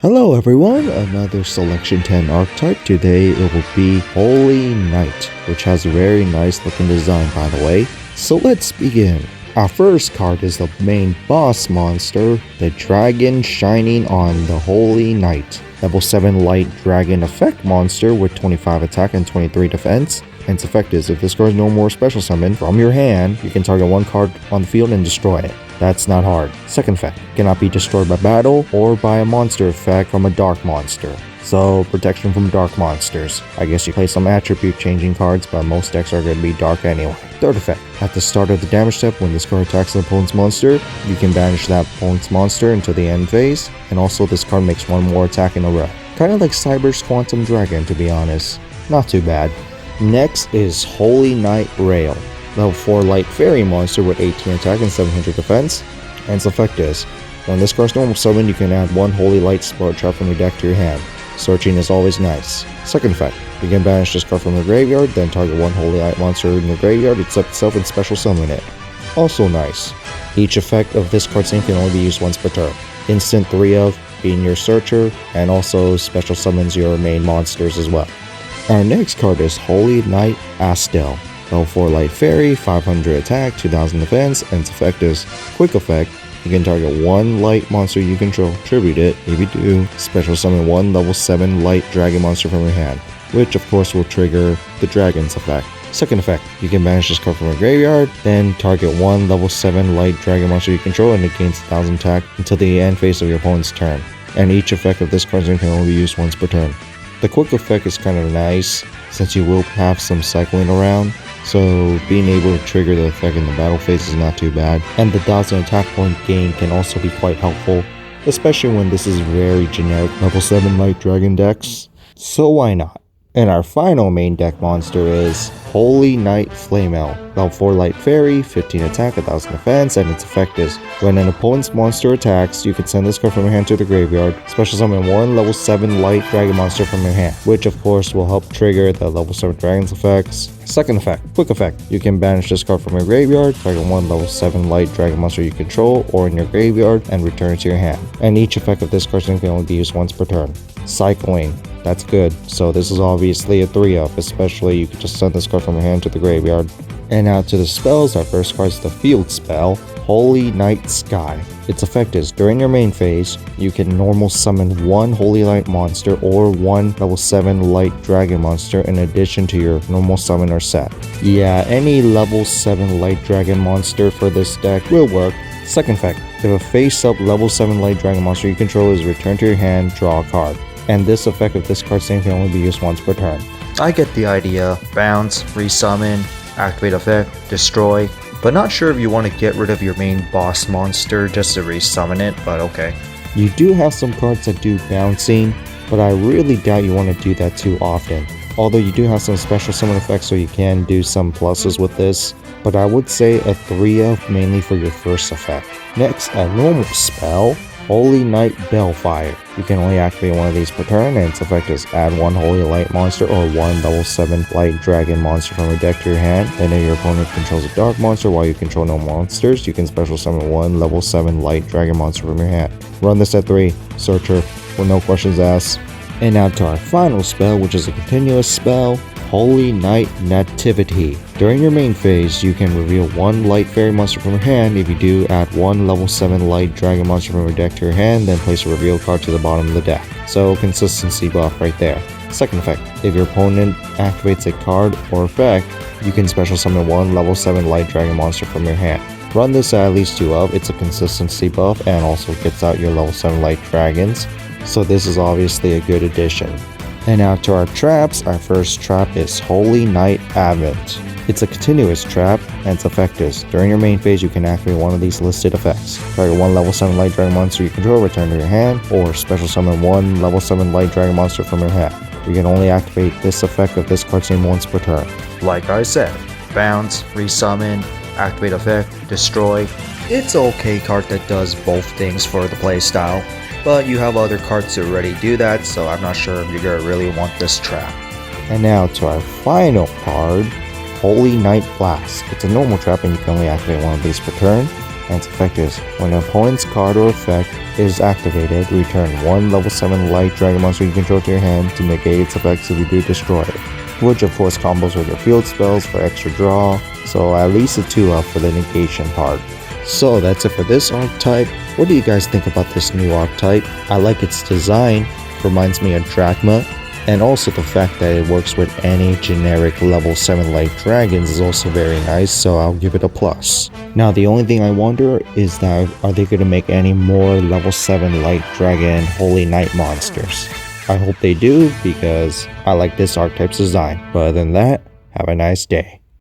Hello everyone, another Selection 10 archetype. Today it will be Holy Knight, which has a very nice looking design by the way. So let's begin. Our first card is the main boss monster, the Dragon Shining on the Holy Knight. Level 7 light dragon effect monster with 25 attack and 23 defense. And its effect is, if this card is no more special summon from your hand, you can target one card on the field and destroy it. That's not hard. Second effect, cannot be destroyed by battle or by a monster effect from a dark monster. So, protection from dark monsters. I guess you play some attribute changing cards, but most decks are going to be dark anyway. Third effect, at the start of the damage step, when this card attacks an opponent's monster, you can banish that opponent's monster until the end phase, and also this card makes one more attack in a row. Kinda like Cyber's Quantum Dragon, to be honest. Not too bad. Next is Holy Knight Rail. Level 4 light fairy monster with 18 attack and 700 defense. And its effect is, when this card's normal summon, you can add one holy light spell trap from your deck to your hand. Searching is always nice. Second effect, you can banish this card from your graveyard, then target one holy light monster in your graveyard, accept itself and special summon it. Also nice. Each effect of this card's name can only be used once per turn. Instant 3 of, being your searcher, and also special summons your main monsters as well. Our next card is Holy Knight Astell. Level 4 light fairy, 500 attack, 2000 defense, and its effect is quick effect. You can target one light monster you control, tribute it. If you do, special summon one level 7 light dragon monster from your hand, which of course will trigger the dragon's effect. Second effect, you can banish this card from your graveyard, then target one level 7 light dragon monster you control and it gains 1000 attack until the end phase of your opponent's turn. And each effect of this card's name can only be used once per turn. The quick effect is kind of nice, since you will have some cycling around, so being able to trigger the effect in the battle phase is not too bad. And the 1000 attack point gain can also be quite helpful, especially when this is very generic level 7 light dragon decks, so why not? And our final main deck monster is Holy Knight Flamel. Level 4 light fairy, 15 attack, 1000 defense, and its effect is, when an opponent's monster attacks, you can send this card from your hand to the graveyard, special summon one level 7 light dragon monster from your hand, which of course will help trigger the level 7 dragon's effects. Second effect, quick effect, you can banish this card from your graveyard, target one level 7 light dragon monster you control or in your graveyard, and return it to your hand. And each effect of this card's name can only be used once per turn. Cycling, that's good, so this is obviously a 3-up, especially you can just send this card from your hand to the graveyard. And now to the spells, our first card is the field spell, Holy Knight Sky. Its effect is, during your main phase, you can normal summon one Holy Light monster or one level 7 light dragon monster in addition to your normal summoner set. Yeah, any level 7 light dragon monster for this deck will work. Second effect, if a face-up level 7 light dragon monster you control is returned to your hand, draw a card. And this effect of this card's name can only be used once per turn. I get the idea. Bounce, resummon, activate effect, destroy. But not sure if you want to get rid of your main boss monster just to resummon it, but okay. You do have some cards that do bouncing, but I really doubt you want to do that too often. Although you do have some special summon effects, so you can do some pluses with this. But I would say a 3-up mainly for your first effect. Next, a normal spell, Holy Knight Bellfire. You can only activate one of these per turn, and its effect is add one Holy Light monster or one level 7 light dragon monster from your deck to your hand. And if your opponent controls a dark monster while you control no monsters, you can special summon one level 7 light dragon monster from your hand. Run this at 3, searcher, with no questions asked. And now to our final spell, which is a continuous spell, Holy Knight Nativity. During your main phase, you can reveal one light fairy monster from your hand. If you do, add one level 7 light dragon monster from your deck to your hand, then place a reveal card to the bottom of the deck. So consistency buff right there. Second effect, if your opponent activates a card or effect, you can special summon one level 7 light dragon monster from your hand. Run this at least 2 of, it's a consistency buff and also gets out your level 7 light dragons. So this is obviously a good addition. And now to our traps, our first trap is Holy Knight Advent. It's a continuous trap, and its effect is, during your main phase you can activate one of these listed effects. Target one level 7 light dragon monster you control, return to your hand, or special summon one level 7 light dragon monster from your hand. You can only activate this effect of this card's name once per turn. Like I said, bounce, resummon, activate effect, destroy. It's an okay card that does both things for the playstyle. But you have other cards to already do that, so I'm not sure if you're gonna really want this trap. And now to our final card, Holy Knight Blast. It's a normal trap and you can only activate one of these per turn, and its effect is, when an opponent's card or effect is activated, return one level 7 light dragon monster you control to your hand to negate its effects if you do destroy it. Which of course combos with your field spells for extra draw, so at least a 2 up for the negation part. So that's it for this archetype. What do you guys think about this new archetype? I like its design, reminds me of Drachma, and also the fact that it works with any generic level 7 light dragons is also very nice, so I'll give it a plus. Now the only thing I wonder is that are they going to make any more level 7 light dragon holy knight monsters? I hope they do because I like this archetype's design. But other than that, have a nice day.